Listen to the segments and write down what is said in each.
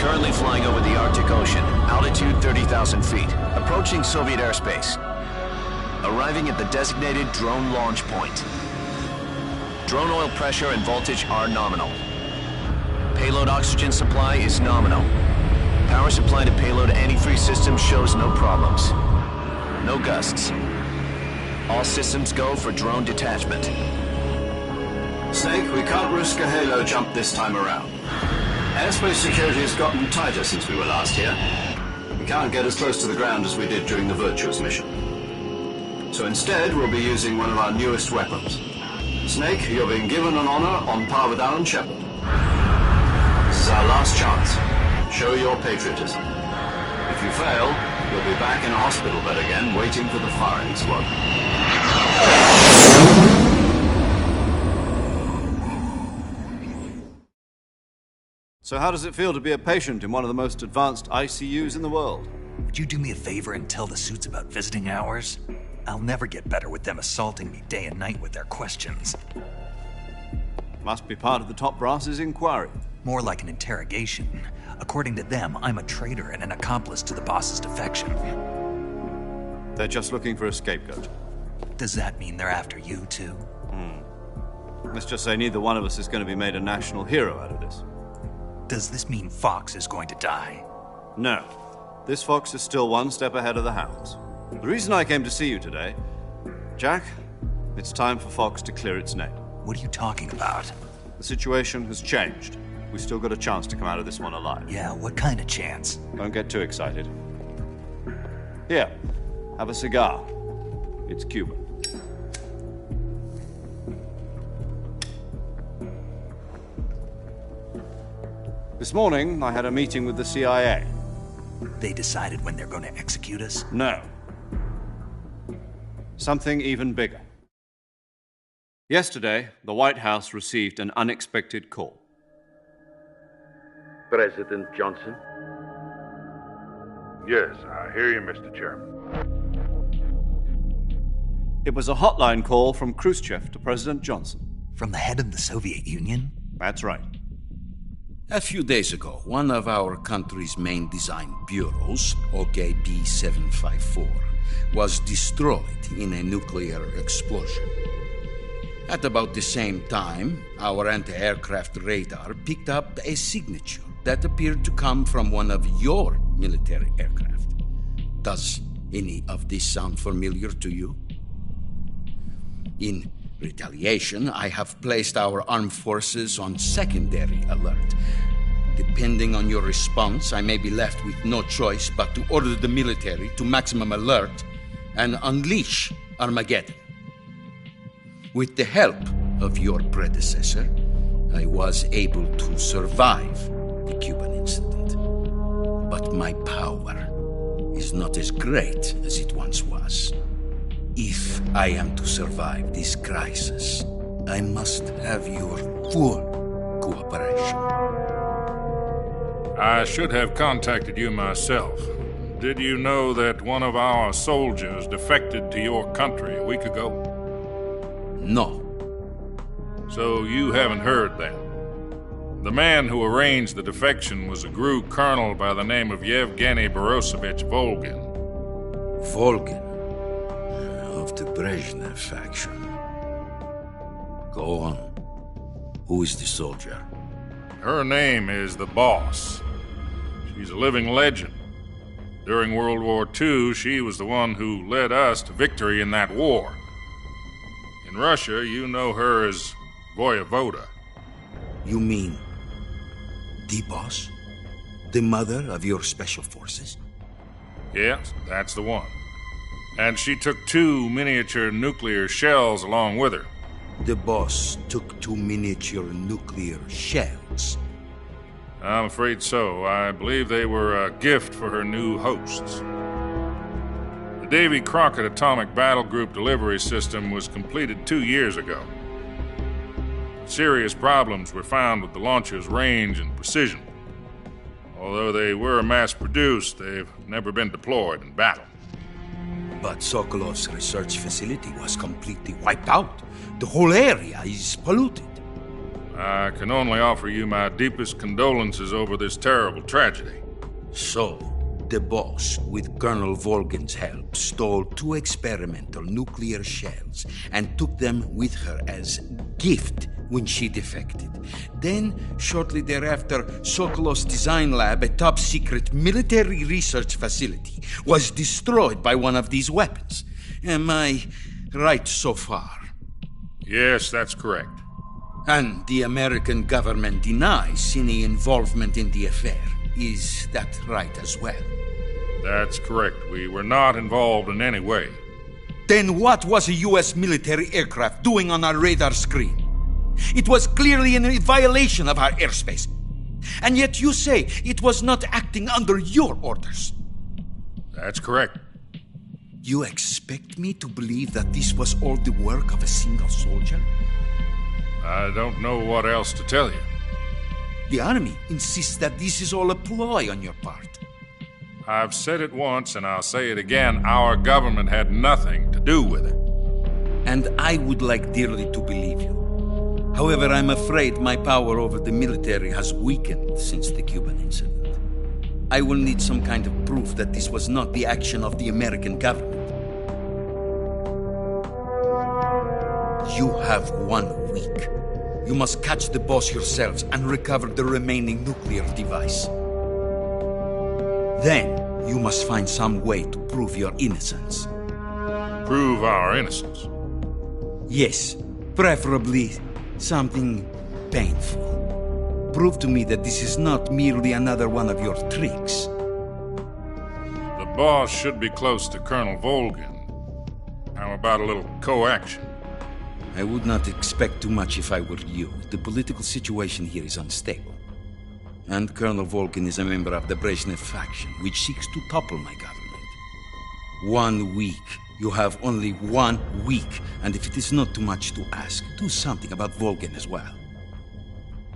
Currently flying over the Arctic Ocean, altitude 30,000 feet, approaching Soviet airspace. Arriving at the designated drone launch point. Drone oil pressure and voltage are nominal. Payload oxygen supply is nominal. Power supply to payload antifreeze system shows no problems. No gusts. All systems go for drone detachment. Snake, we can't risk a halo jump this time around. Airspace security has gotten tighter since we were last here. We can't get as close to the ground as we did during the Virtuous mission. So instead, we'll be using one of our newest weapons. Snake, you're being given an honor on par with Alan Shepard. This is our last chance. Show your patriotism. If you fail, you'll be back in a hospital bed again, waiting for the firing squad. So how does it feel to be a patient in one of the most advanced ICUs in the world? Would you do me a favor and tell the suits about visiting hours? I'll never get better with them assaulting me day and night with their questions. Must be part of the top brass's inquiry. More like an interrogation. According to them, I'm a traitor and an accomplice to the boss's defection. They're just looking for a scapegoat. Does that mean they're after you, too? Let's just say neither one of us is going to be made a national hero out of this. Does this mean Fox is going to die? No. This fox is still one step ahead of the hounds. The reason I came to see you today, Jack, it's time for Fox to clear its name. What are you talking about? The situation has changed. We've still got a chance to come out of this one alive. Yeah, what kind of chance? Don't get too excited. Here, have a cigar. It's Cuban. This morning, I had a meeting with the CIA. They decided when they're going to execute us? No. Something even bigger. Yesterday, the White House received an unexpected call. President Johnson? Yes, I hear you, Mr. Chairman. It was a hotline call from Khrushchev to President Johnson. From the head of the Soviet Union? That's right. A few days ago, one of our country's main design bureaus, OKB 754, was destroyed in a nuclear explosion. At about the same time, our anti-aircraft radar picked up a signature that appeared to come from one of your military aircraft. Does any of this sound familiar to you? In retaliation, I have placed our armed forces on secondary alert. Depending on your response, I may be left with no choice but to order the military to maximum alert and unleash Armageddon. With the help of your predecessor, I was able to survive the Cuban incident. But my power is not as great as it once was. If I am to survive this crisis, I must have your full cooperation. I should have contacted you myself. Did you know that one of our soldiers defected to your country a week ago? No. So you haven't heard that. The man who arranged the defection was a GRU colonel by the name of Yevgeny Borisovich Volgin. Volgin, of the Brezhnev faction. Go on. Who is the soldier? Her name is the Boss. She's a living legend. During World War II, she was the one who led us to victory in that war. In Russia, you know her as Voyevoda. You mean the Boss? The mother of your special forces? Yes, that's the one. And she took 2 miniature nuclear shells along with her. The Boss took 2 miniature nuclear shells. I'm afraid so. I believe they were a gift for her new hosts. The Davy Crockett Atomic Battle Group delivery system was completed 2 years ago. Serious problems were found with the launcher's range and precision. Although they were mass-produced, they've never been deployed in battle. But Sokolov's research facility was completely wiped out. The whole area is polluted. I can only offer you my deepest condolences over this terrible tragedy. So, the boss, with Colonel Volgin's help, stole 2 experimental nuclear shells and took them with her as gift when she defected. Then, shortly thereafter, Sokolov's design lab, a top-secret military research facility, was destroyed by one of these weapons. Am I right so far? Yes, that's correct. And the American government denies any involvement in the affair. Is that right as well? That's correct. We were not involved in any way. Then what was a U.S. military aircraft doing on our radar screen? It was clearly in violation of our airspace. And yet you say it was not acting under your orders. That's correct. You expect me to believe that this was all the work of a single soldier? I don't know what else to tell you. The Army insists that this is all a ploy on your part. I've said it once and I'll say it again. Our government had nothing to do with it. And I would like dearly to believe you. However, I'm afraid my power over the military has weakened since the Cuban incident. I will need some kind of proof that this was not the action of the American government. You have 1 week. You must catch the boss yourselves and recover the remaining nuclear device. Then, you must find some way to prove your innocence. Prove our innocence? Yes, preferably something painful. Prove to me that this is not merely another one of your tricks. The boss should be close to Colonel Volgin. How about a little coaction? I would not expect too much if I were you. The political situation here is unstable. And Colonel Volgin is a member of the Brezhnev faction, which seeks to topple my government. 1 week. You have only 1 week. And if it is not too much to ask, do something about Volgin as well.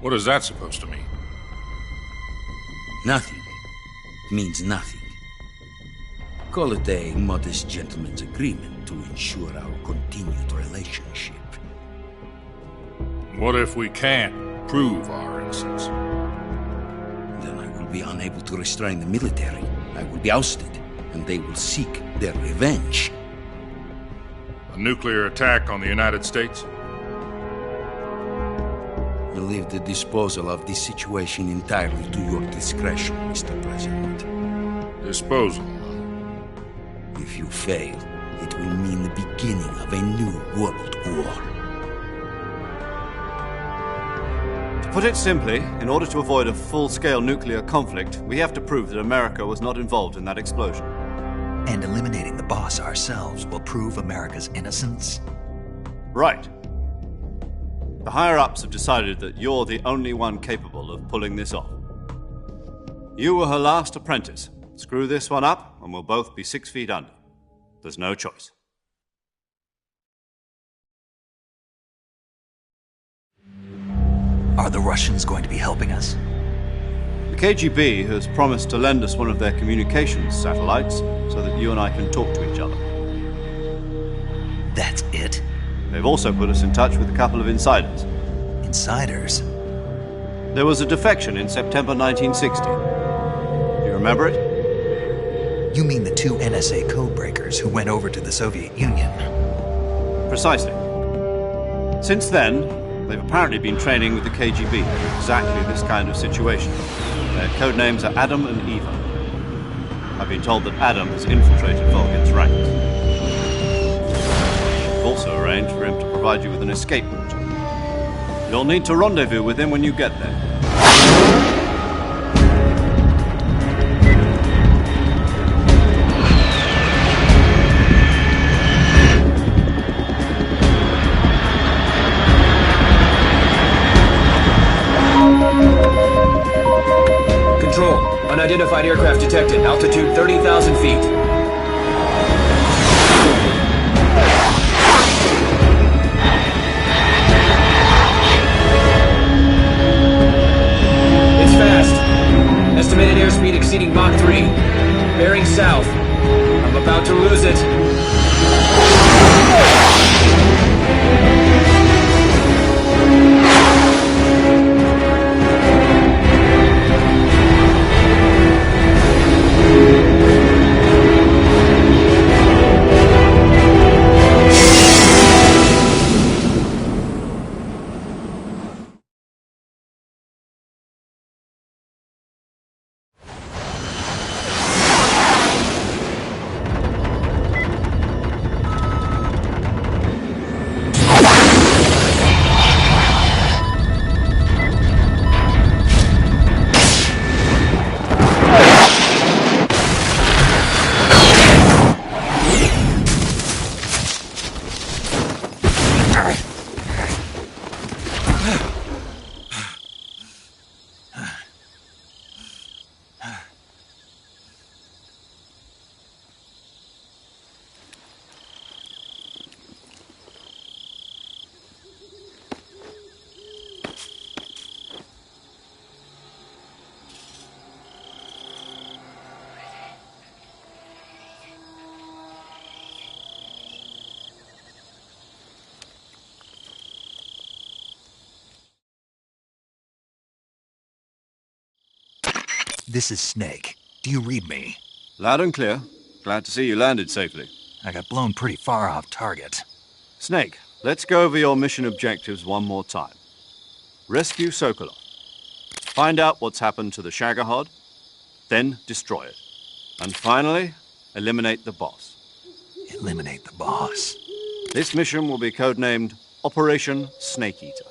What is that supposed to mean? Nothing. It means nothing. Call it a modest gentleman's agreement to ensure our continued relationship. What if we can't prove our innocence? Then I will be unable to restrain the military. I will be ousted, and they will seek their revenge. A nuclear attack on the United States? I leave the disposal of this situation entirely to your discretion, Mr. President. Disposal? If you fail, it will mean the beginning of a new world war. To put it simply, in order to avoid a full-scale nuclear conflict, we have to prove that America was not involved in that explosion. And eliminating the boss ourselves will prove America's innocence? Right. The higher-ups have decided that you're the only one capable of pulling this off. You were her last apprentice. Screw this one up, and we'll both be 6 feet under. There's no choice. Are the Russians going to be helping us? The KGB has promised to lend us one of their communications satellites so that you and I can talk to each other. That's it? They've also put us in touch with a couple of insiders. Insiders? There was a defection in September 1960. Do you remember it? You mean the 2 NSA codebreakers who went over to the Soviet Union? Precisely. Since then, they've apparently been training with the KGB for exactly this kind of situation. Their code names are Adam and Eva. I've been told that Adam has infiltrated Volgin's ranks. I've also arranged for him to provide you with an escape route. You'll need to rendezvous with him when you get there. Control. Unidentified aircraft detected. Altitude 30,000 feet. It's fast. Estimated airspeed exceeding Mach 3. Bearing south. I'm about to lose it. This is Snake. Do you read me? Loud and clear. Glad to see you landed safely. I got blown pretty far off target. Snake, let's go over your mission objectives one more time. Rescue Sokolov. Find out what's happened to the Shagohod, then destroy it. And finally, eliminate the boss. Eliminate the boss. This mission will be codenamed Operation Snake Eater.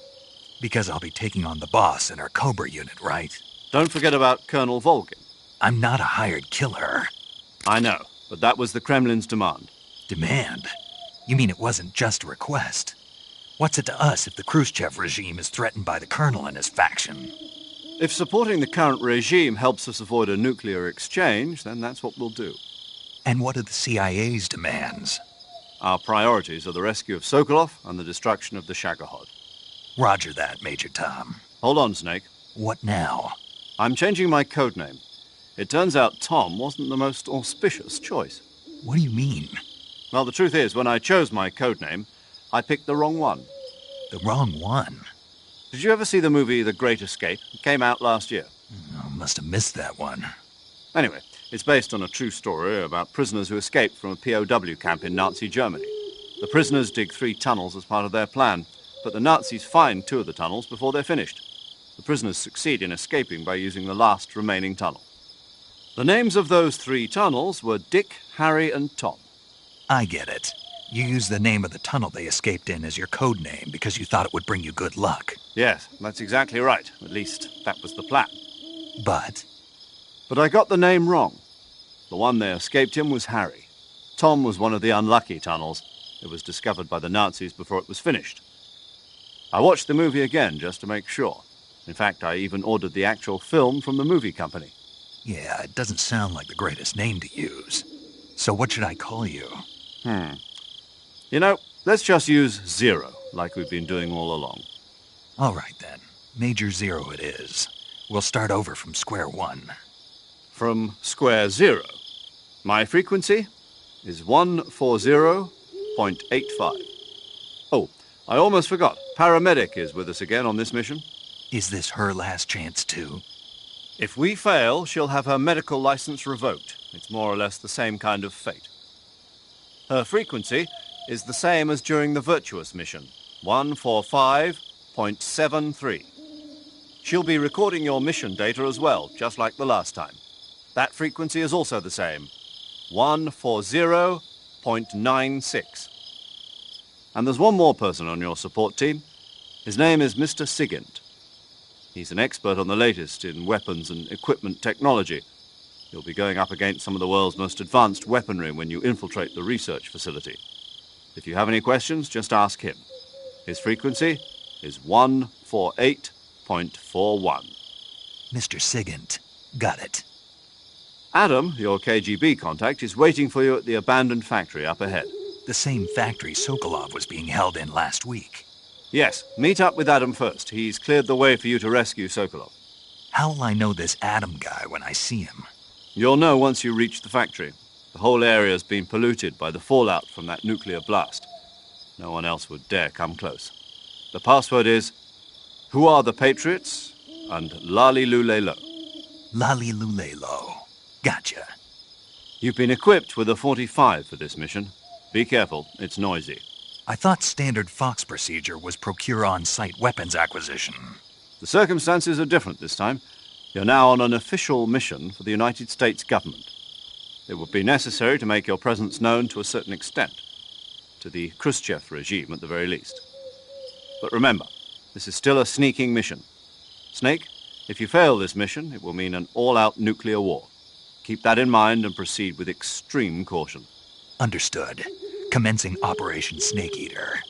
Because I'll be taking on the boss in our Cobra unit, right? Don't forget about Colonel Volgin. I'm not a hired killer. I know, but that was the Kremlin's demand. Demand? You mean it wasn't just a request? What's it to us if the Khrushchev regime is threatened by the Colonel and his faction? If supporting the current regime helps us avoid a nuclear exchange, then that's what we'll do. And what are the CIA's demands? Our priorities are the rescue of Sokolov and the destruction of the Shagohod. Roger that, Major Tom. Hold on, Snake. What now? I'm changing my codename. It turns out Tom wasn't the most auspicious choice. What do you mean? Well, the truth is, when I chose my codename, I picked the wrong one. The wrong one? Did you ever see the movie The Great Escape? It came out last year. I must have missed that one. Anyway, it's based on a true story about prisoners who escaped from a POW camp in Nazi Germany. The prisoners dig 3 tunnels as part of their plan, but the Nazis find 2 of the tunnels before they're finished. The prisoners succeed in escaping by using the last remaining tunnel. The names of those 3 tunnels were Dick, Harry, and Tom. I get it. You used the name of the tunnel they escaped in as your code name because you thought it would bring you good luck. Yes, that's exactly right. At least, that was the plan. But I got the name wrong. The one they escaped in was Harry. Tom was one of the unlucky tunnels. It was discovered by the Nazis before it was finished. I watched the movie again just to make sure. In fact, I even ordered the actual film from the movie company. yeah, it doesn't sound like the greatest name to use. So what should I call you? You know, let's just use Zero, like we've been doing all along. All right, then. Major Zero it is. We'll start over from square one. From square 0. My frequency is 140.85. Oh, I almost forgot. Paramedic is with us again on this mission. Is this her last chance, too? If we fail, she'll have her medical license revoked. It's more or less the same kind of fate. Her frequency is the same as during the Virtuous mission, 145.73. She'll be recording your mission data as well, just like the last time. That frequency is also the same, 140.96. And there's one more person on your support team. His name is Mr. Sigint. He's an expert on the latest in weapons and equipment technology. You'll be going up against some of the world's most advanced weaponry when you infiltrate the research facility. If you have any questions, just ask him. His frequency is 148.41. Mr. Sigint. Got it. Adam, your KGB contact, is waiting for you at the abandoned factory up ahead. The same factory Sokolov was being held in last week. Yes, meet up with Adam first. He's cleared the way for you to rescue Sokolov. How will I know this Adam guy when I see him? You'll know once you reach the factory. The whole area's been polluted by the fallout from that nuclear blast. No one else would dare come close. The password is, "Who are the Patriots?" and "Lali Lule Lo." Lali Lulelo. Gotcha. You've been equipped with a 45 for this mission. Be careful, it's noisy. I thought standard Fox procedure was procure on-site weapons acquisition. The circumstances are different this time. You're now on an official mission for the United States government. It would be necessary to make your presence known to a certain extent, to the Khrushchev regime at the very least. But remember, this is still a sneaking mission. Snake, if you fail this mission, it will mean an all-out nuclear war. Keep that in mind and proceed with extreme caution. Understood. Commencing Operation Snake Eater.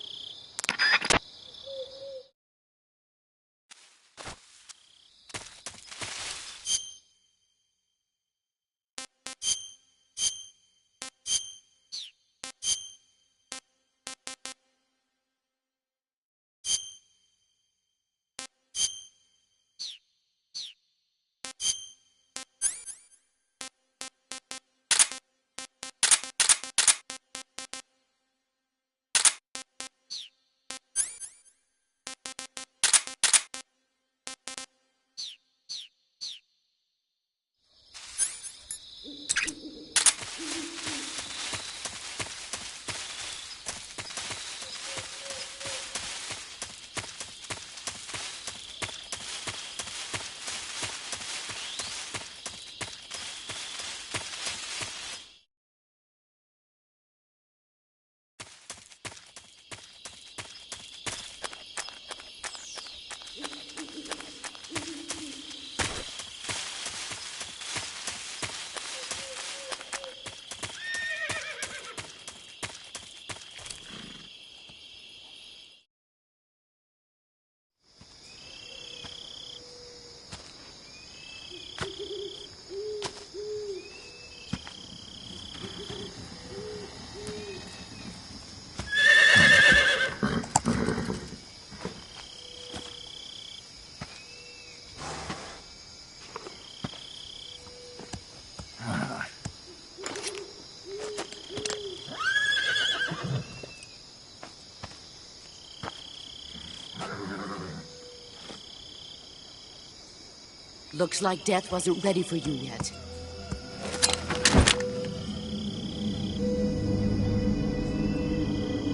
Looks like death wasn't ready for you yet.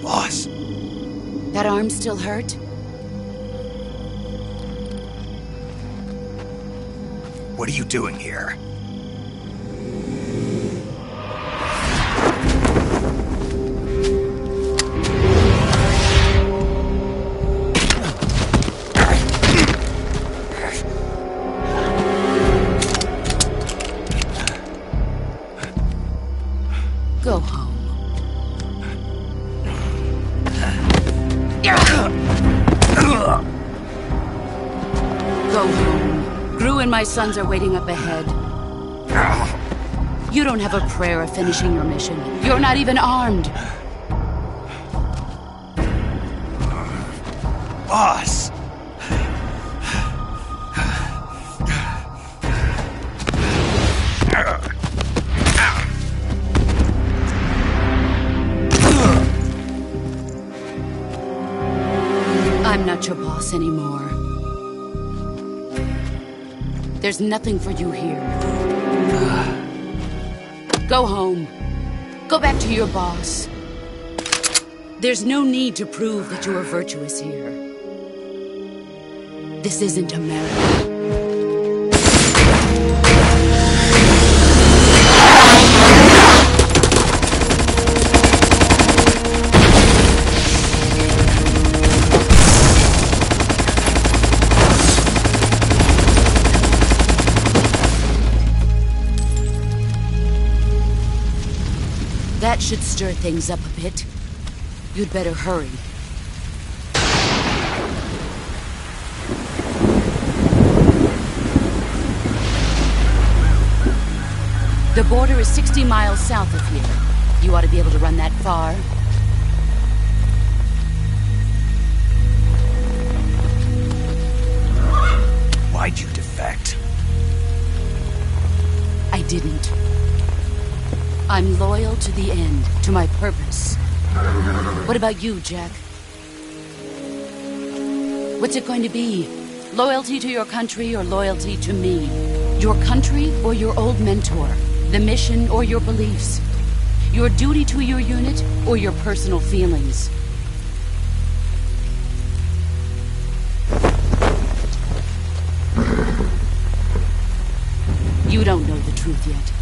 Boss. That arm still hurt? What are you doing here? Go home. Go home. Gru and my sons are waiting up ahead. You don't have a prayer of finishing your mission. You're not even armed. Boss! I'm not your boss anymore. There's nothing for you here. Go home. Go back to your boss. There's no need to prove that you are virtuous here. This isn't America. That should stir things up a bit. You'd better hurry. The border is 60 miles south of here. You ought to be able to run that far. Why'd you defect? I didn't. I'm loyal to the end, to my purpose. What about you, Jack? What's it going to be? Loyalty to your country or loyalty to me? Your country or your old mentor? The mission or your beliefs? Your duty to your unit or your personal feelings? You don't know the truth yet.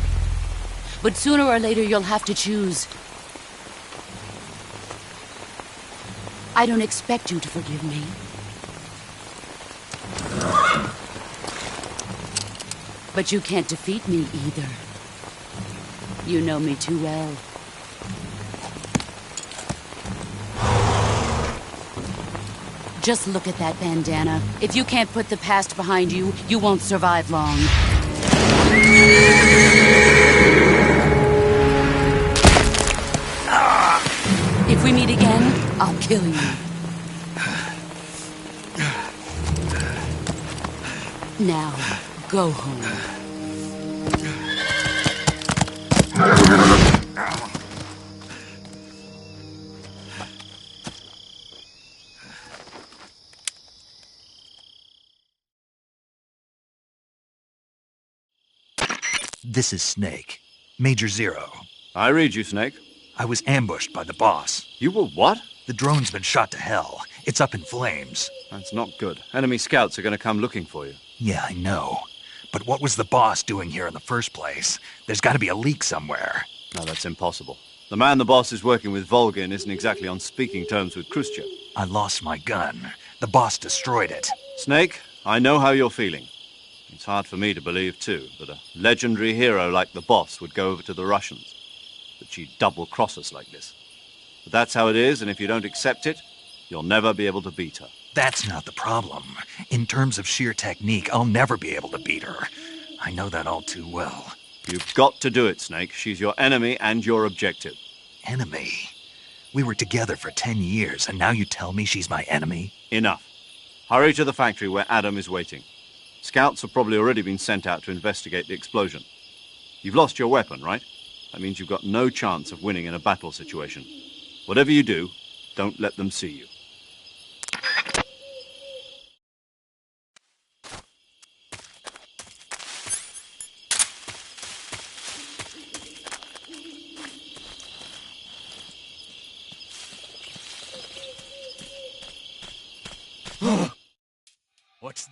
But sooner or later, you'll have to choose. I don't expect you to forgive me. But you can't defeat me either. You know me too well. Just look at that bandana. If you can't put the past behind you, you won't survive long. If we meet again, I'll kill you. Now, go home. This is Snake. Major Zero. I read you, Snake. I was ambushed by the boss. You were what? The drone's been shot to hell. It's up in flames. That's not good. Enemy scouts are going to come looking for you. Yeah, I know. But what was the boss doing here in the first place? There's got to be a leak somewhere. No, that's impossible. The man the boss is working with, Volgin, isn't exactly on speaking terms with Khrushchev. I lost my gun. The boss destroyed it. Snake, I know how you're feeling. It's hard for me to believe, too, that a legendary hero like the boss would go over to the Russians. That she'd double-cross us like this. But that's how it is, and if you don't accept it, you'll never be able to beat her. That's not the problem. In terms of sheer technique, I'll never be able to beat her. I know that all too well. You've got to do it, Snake. She's your enemy and your objective. Enemy? We were together for 10 years, and now you tell me she's my enemy? Enough. Hurry to the factory where Adam is waiting. Scouts have probably already been sent out to investigate the explosion. You've lost your weapon, right? That means you've got no chance of winning in a battle situation. Whatever you do, don't let them see you.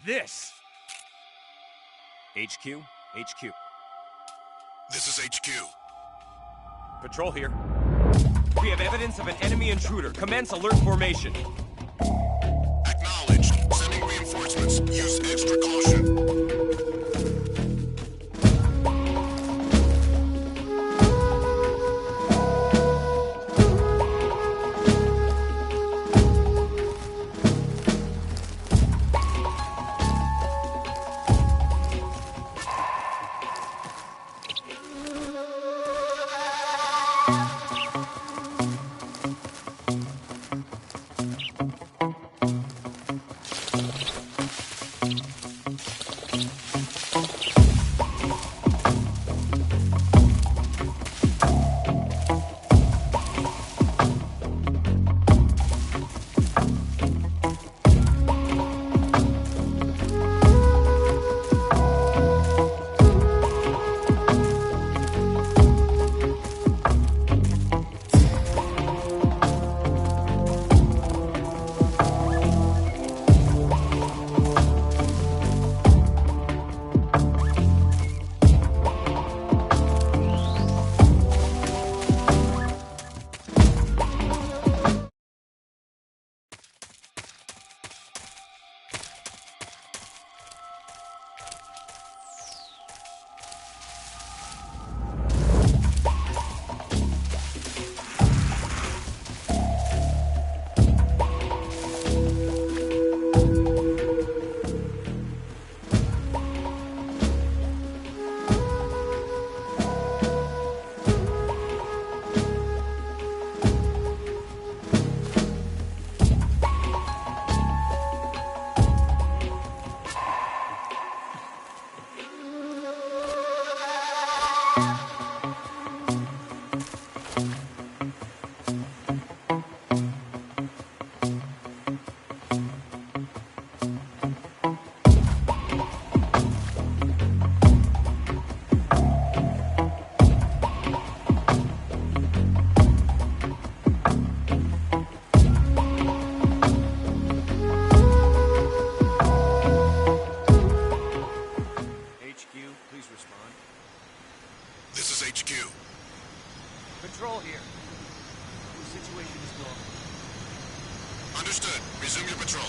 this? HQ? HQ. This is HQ. Patrol here. We have evidence of an enemy intruder. Commence alert formation. Acknowledged. Sending reinforcements. Use extra caution. Patrol here. The situation is normal. Understood. Resume your patrol.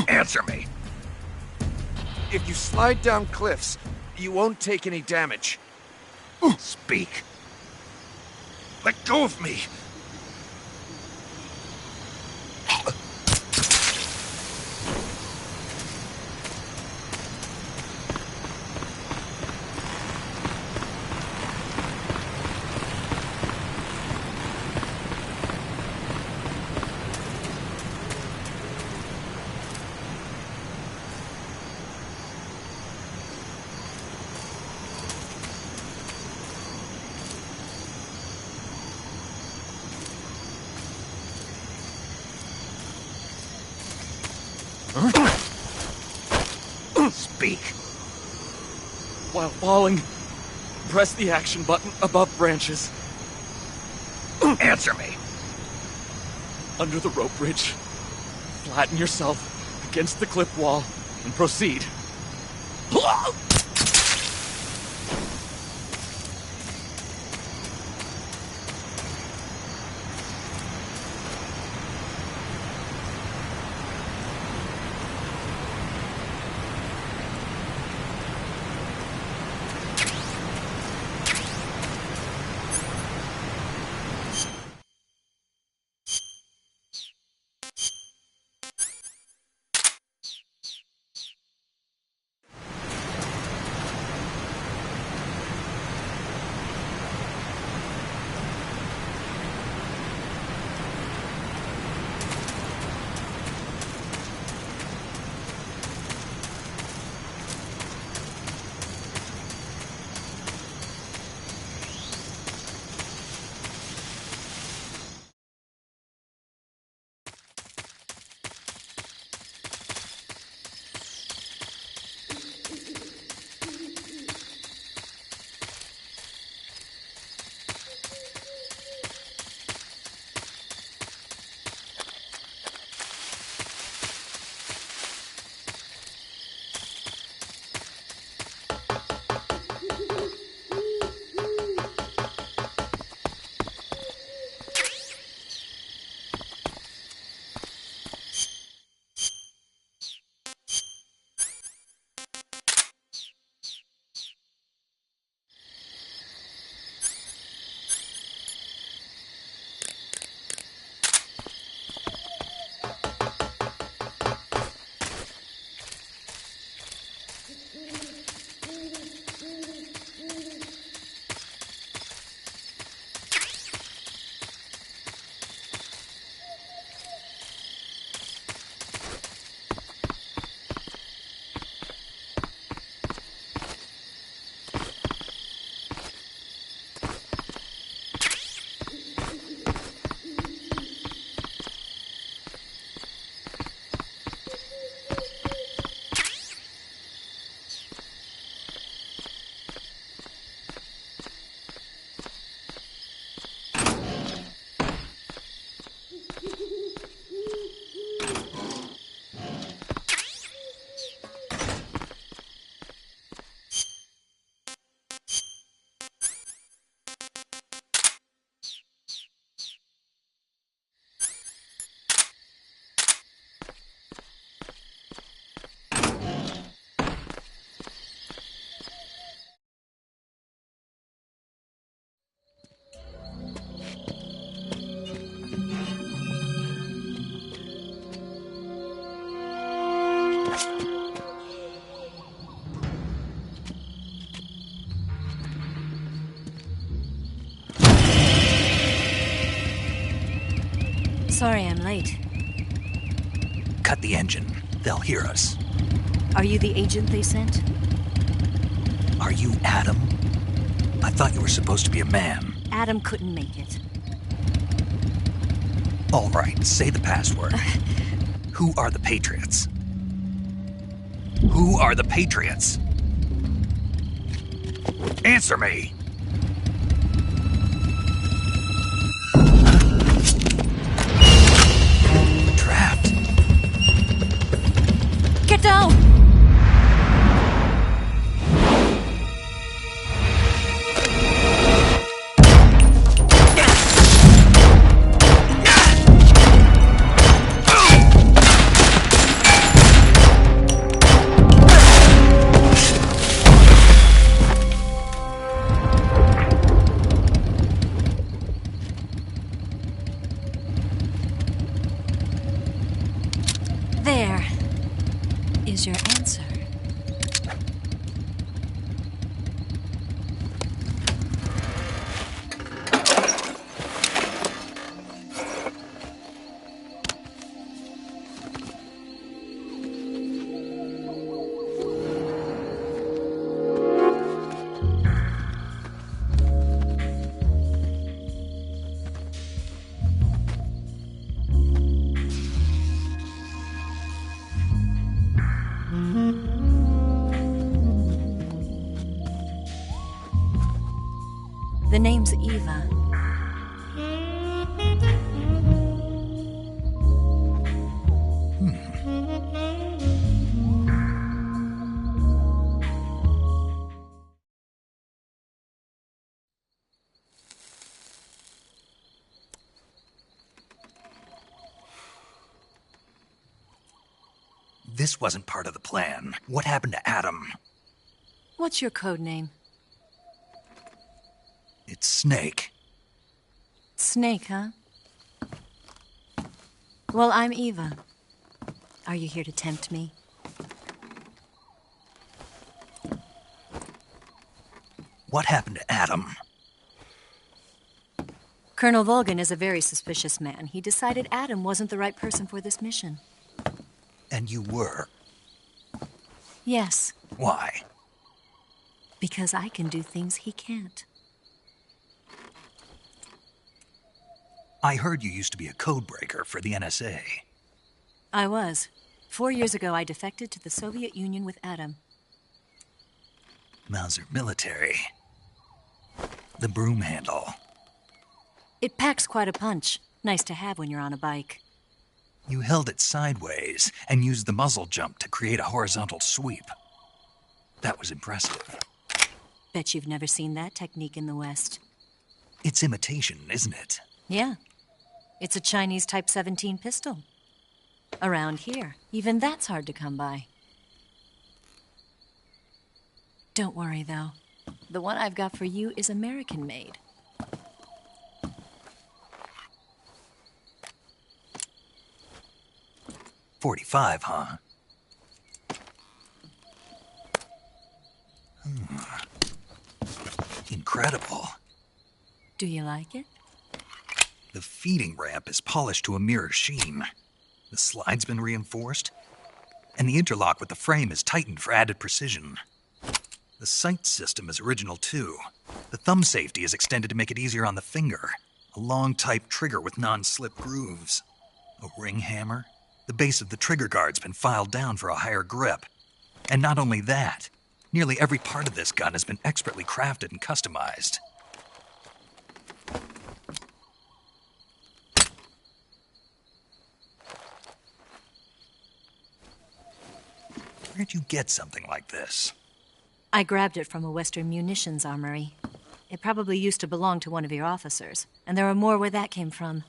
Answer me. If you slide down cliffs, you won't take any damage. Speak. Let go of me. Speak. While falling, press the action button above branches. Answer me. Under the rope bridge, flatten yourself against the cliff wall and proceed. Sorry I'm late. Cut the engine. They'll hear us. Are you the agent they sent? Are you Adam? I thought you were supposed to be a man. Adam couldn't make it. All right, say the password. Who are the Patriots? Who are the Patriots? Answer me! Trapped. Get down! There is your answer. The name's Eva. This wasn't part of the plan. What happened to Adam? What's your code name? It's Snake. Snake, huh? Well, I'm Eva. Are you here to tempt me? What happened to Adam? Colonel Volgan is a very suspicious man. He decided Adam wasn't the right person for this mission. And you were? Yes, Why? because I can do things he can't. I heard you used to be a codebreaker for the NSA. I was. 4 years ago, I defected to the Soviet Union with Adam. Mauser military. The broom handle. It packs quite a punch. Nice to have when you're on a bike. You held it sideways and used the muzzle jump to create a horizontal sweep. That was impressive. Bet you've never seen that technique in the West. It's imitation, isn't it? Yeah. It's a Chinese Type 17 pistol. Around here, even that's hard to come by. Don't worry, though. The one I've got for you is American-made. .45, huh? Incredible. Do you like it? The feeding ramp is polished to a mirror sheen. The slide's been reinforced, and the interlock with the frame is tightened for added precision. The sight system is original too. The thumb safety is extended to make it easier on the finger. A long type trigger with non-slip grooves. A ring hammer. The base of the trigger guard's been filed down for a higher grip. And not only that, nearly every part of this gun has been expertly crafted and customized. Where'd you get something like this? I grabbed it from a Western munitions armory. It probably used to belong to one of your officers, and there are more where that came from.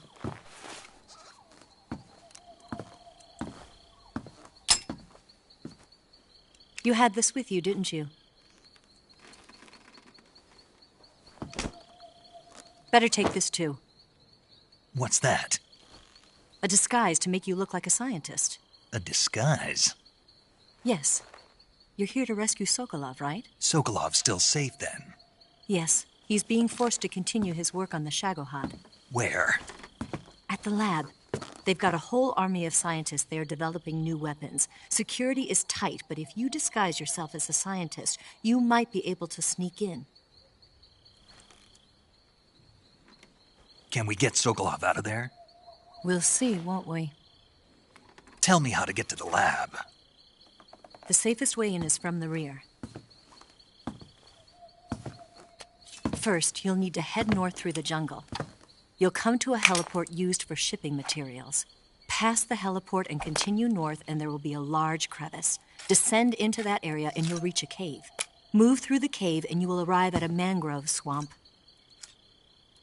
You had this with you, didn't you? Better take this too. What's that? A disguise to make you look like a scientist. A disguise? Yes. You're here to rescue Sokolov, right? Sokolov's still safe then? Yes. He's being forced to continue his work on the Shagohod. Where? At the lab. They've got a whole army of scientists there developing new weapons. Security is tight, but if you disguise yourself as a scientist, you might be able to sneak in. Can we get Sokolov out of there? We'll see, won't we? Tell me how to get to the lab. The safest way in is from the rear. First, you'll need to head north through the jungle. You'll come to a heliport used for shipping materials. Pass the heliport and continue north, and there will be a large crevice. Descend into that area, and you'll reach a cave. Move through the cave, and you will arrive at a mangrove swamp.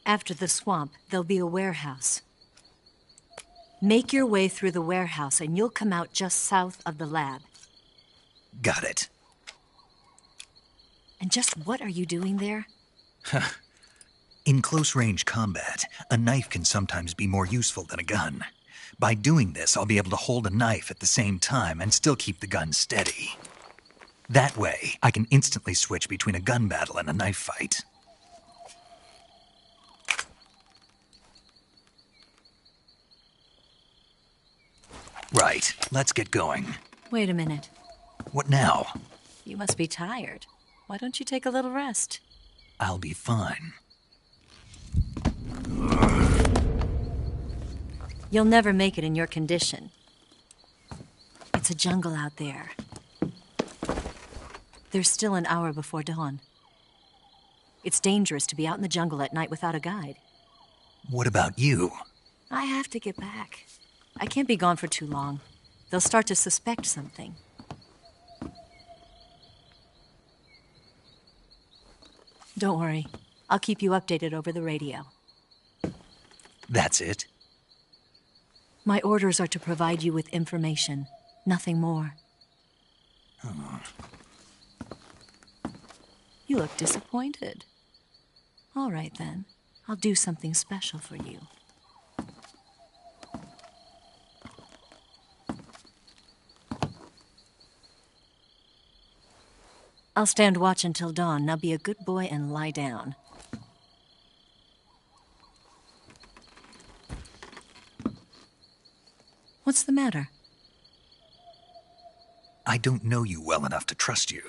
After the swamp, there'll be a warehouse. Make your way through the warehouse, and you'll come out just south of the lab. Got it. And just what are you doing there? In close-range combat, a knife can sometimes be more useful than a gun. By doing this, I'll be able to hold a knife at the same time and still keep the gun steady. That way, I can instantly switch between a gun battle and a knife fight. Right, let's get going. Wait a minute. What now? You must be tired. Why don't you take a little rest? I'll be fine. You'll never make it in your condition. It's a jungle out there. There's still an hour before dawn. It's dangerous to be out in the jungle at night without a guide. What about you? I have to get back. I can't be gone for too long. They'll start to suspect something. Don't worry. I'll keep you updated over the radio. That's it? My orders are to provide you with information, nothing more. Oh. You look disappointed. All right, then. I'll do something special for you. I'll stand watch until dawn. Now be a good boy and lie down. What's the matter? I don't know you well enough to trust you.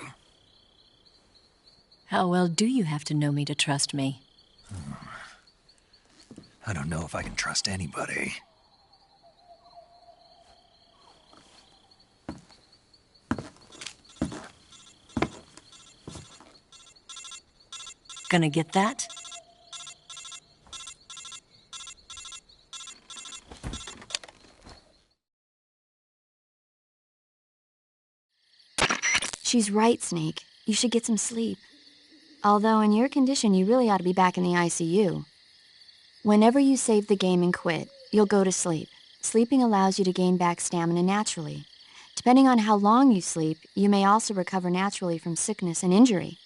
How well do you have to know me to trust me? I don't know if I can trust anybody. Gonna get that? She's right, Snake. You should get some sleep. Although in your condition, you really ought to be back in the ICU. Whenever you save the game and quit, you'll go to sleep. Sleeping allows you to gain back stamina naturally. Depending on how long you sleep, you may also recover naturally from sickness and injury.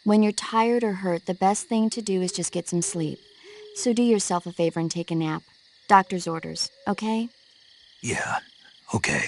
When you're tired or hurt, the best thing to do is just get some sleep. So do yourself a favor and take a nap. Doctor's orders, okay? Yeah, okay.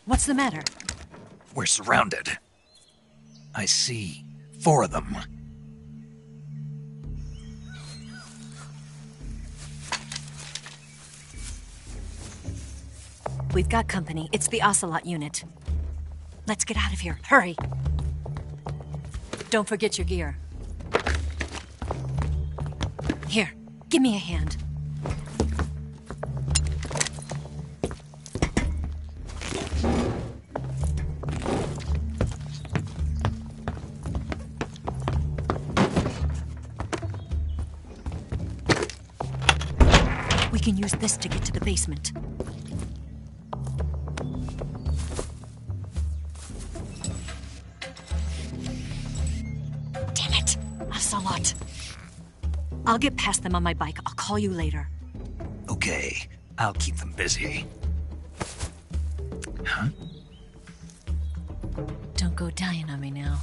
What's the matter? We're surrounded. I see 4 of them. We've got company. It's the Ocelot unit. Let's get out of here. Hurry! Don't forget your gear. Here, give me a hand. We can use this to get to the basement. Damn it! Ocelot. I'll get past them on my bike. I'll call you later. Okay, I'll keep them busy. Huh? Don't go dying on me now.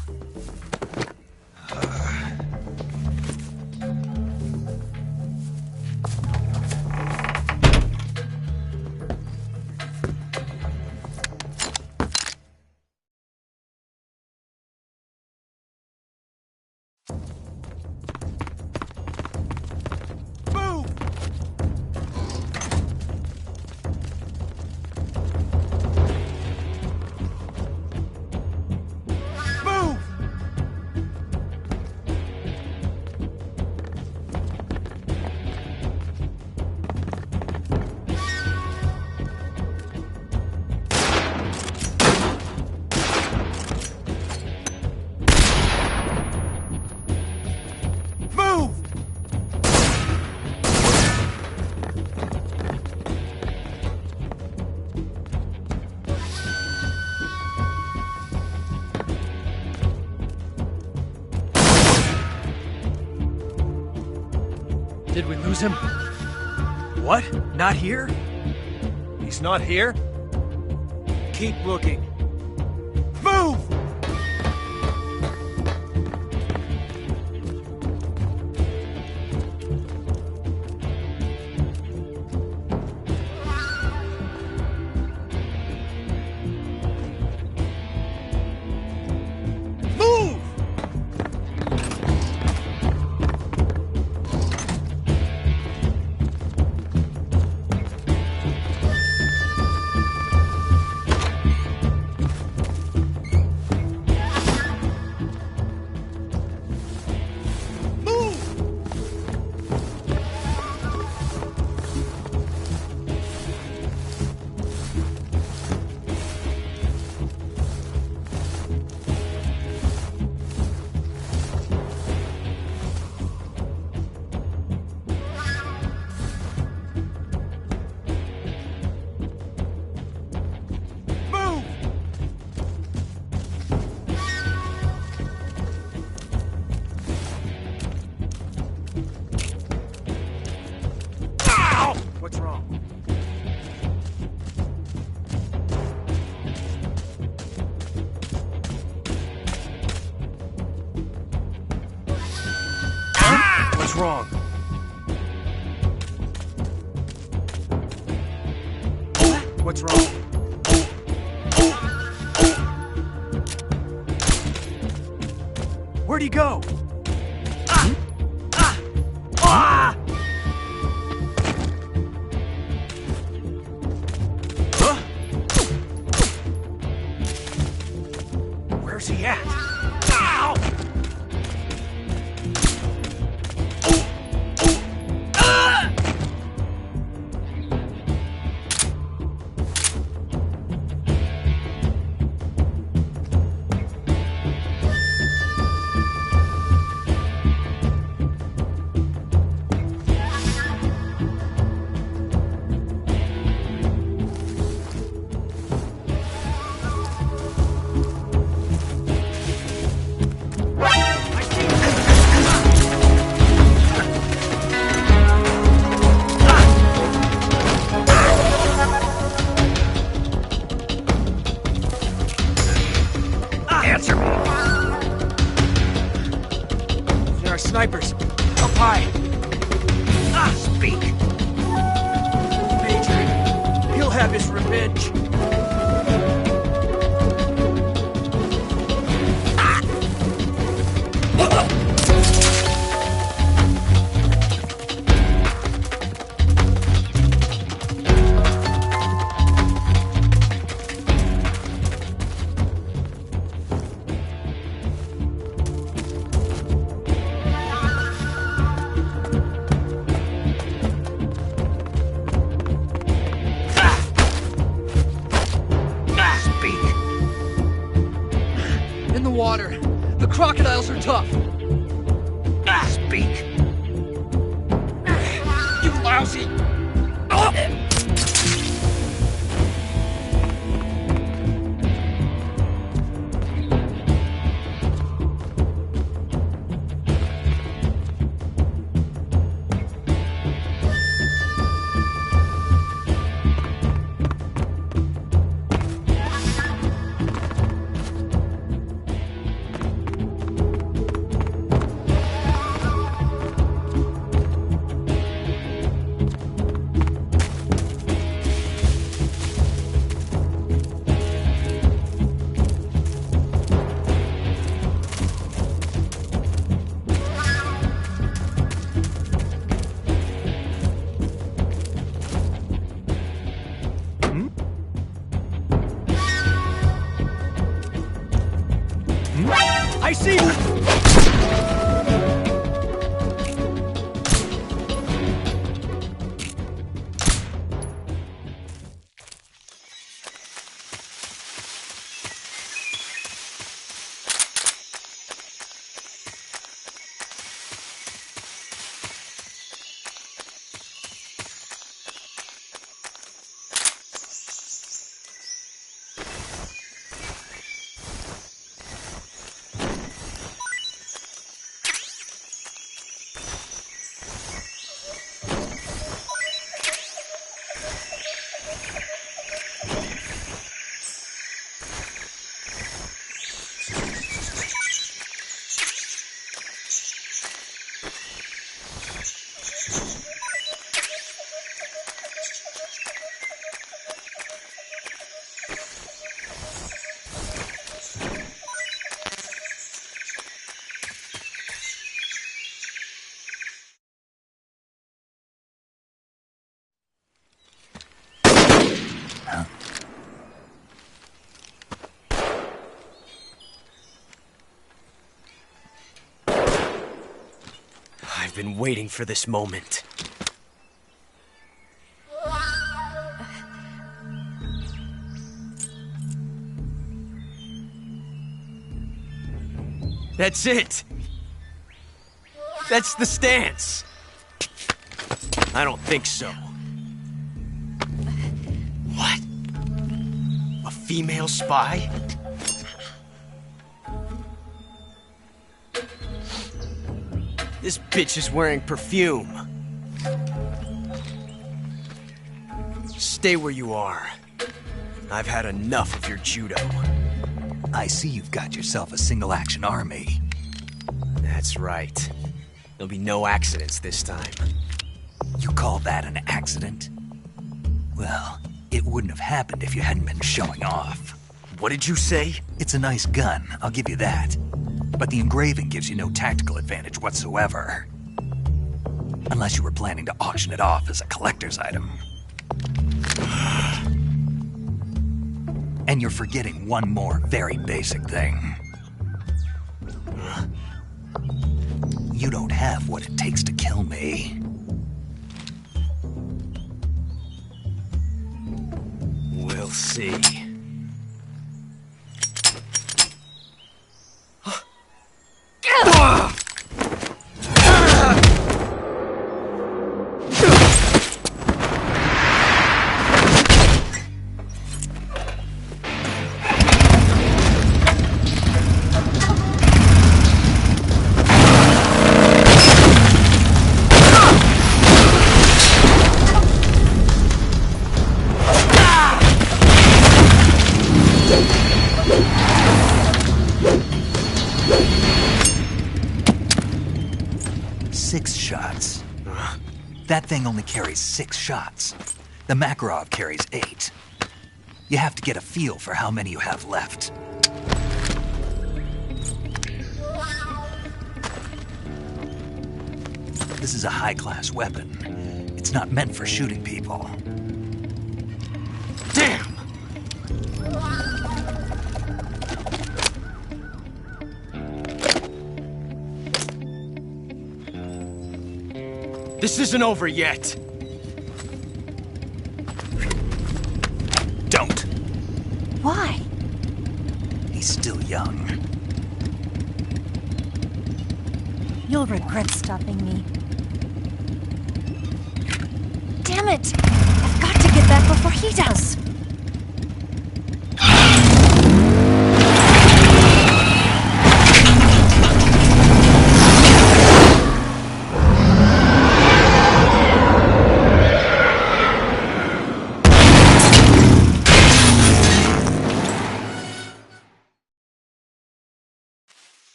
Did we lose him? What? Not here? He's not here? Keep looking. Move! What's wrong? What's wrong? What's wrong? Where'd he go? Where's he at? Ow! Answer me! There are snipers up high. Speak! Major, he'll have his revenge. water. The crocodiles are tough. Speak. You lousy... I see you! I've been waiting for this moment. That's it! That's the stance! I don't think so. What? A female spy? This bitch is wearing perfume. Stay where you are. I've had enough of your judo. I see you've got yourself a single-action army. That's right. There'll be no accidents this time. You call that an accident? Well, it wouldn't have happened if you hadn't been showing off. What did you say? It's a nice gun, I'll give you that. But the engraving gives you no tactical advantage whatsoever. Unless you were planning to auction it off as a collector's item. And you're forgetting one more very basic thing. You don't have what it takes to kill me. We'll see. That thing only carries 6 shots. The Makarov carries 8. You have to get a feel for how many you have left. This is a high-class weapon. It's not meant for shooting people. Damn! This isn't over yet. Don't. Why? He's still young. You'll regret stopping me. Damn it! I've got to get back before he does.